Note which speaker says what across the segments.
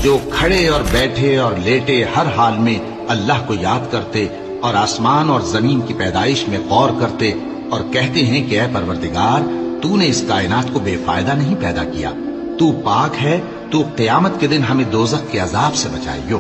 Speaker 1: جو کھڑے اور بیٹھے اور لیٹے ہر حال میں اللہ کو یاد کرتے اور آسمان اور زمین کی پیدائش میں غور کرتے اور کہتے ہیں کہ اے پروردگار تو نے اس کائنات کو بے فائدہ نہیں پیدا کیا، تو پاک ہے، تو قیامت کے دن ہمیں دوزخ کے عذاب سے بچائیو۔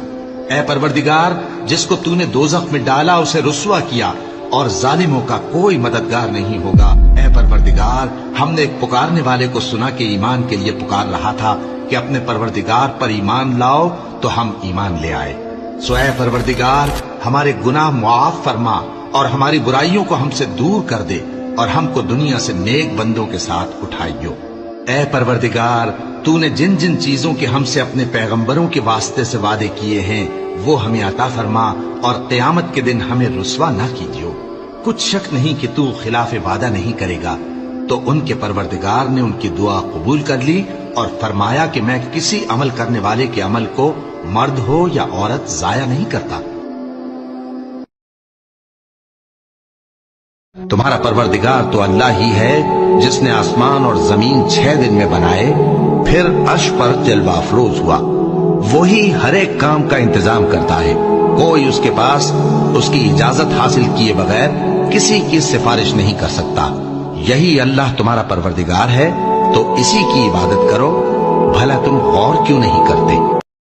Speaker 1: اے پروردگار جس کو تو نے دوزخ میں ڈالا اسے رسوا کیا اور ظالموں کا کوئی مددگار نہیں ہوگا۔ اے پروردگار ہم نے ایک پکارنے والے کو سنا کہ ایمان کے لیے پکار رہا تھا کہ اپنے پروردگار پر ایمان لاؤ، تو ہم ایمان لے آئے۔ سو اے پروردگار ہمارے گناہ معاف فرما اور ہماری برائیوں کو ہم سے دور کر دے اور ہم کو دنیا سے نیک بندوں کے ساتھ اٹھائیو۔ اے پروردگار تو نے جن جن چیزوں کے ہم سے اپنے پیغمبروں کے واسطے سے وعدے کیے ہیں وہ ہمیں عطا فرما اور قیامت کے دن ہمیں رسوا نہ کیجیو۔ کچھ شک نہیں کہ تو خلاف وعدہ نہیں کرے گا۔ تو ان کے پروردگار نے ان کی دعا قبول کر لی اور فرمایا کہ میں کسی عمل کرنے والے کے عمل کو مرد ہو یا عورت ضائع نہیں کرتا۔ تمہارا پروردگار تو اللہ ہی ہے جس نے آسمان اور زمین 6 دن میں بنائے، پھر عرش پر جلوہ افروز ہوا۔ وہی ہر ایک کام کا انتظام کرتا ہے، کوئی اس کے پاس اس کی اجازت حاصل کیے بغیر کسی کی سفارش نہیں کر سکتا۔ یہی اللہ تمہارا پروردگار ہے، تو اسی کی عبادت کرو، بھلا تم غور کیوں نہیں کرتے؟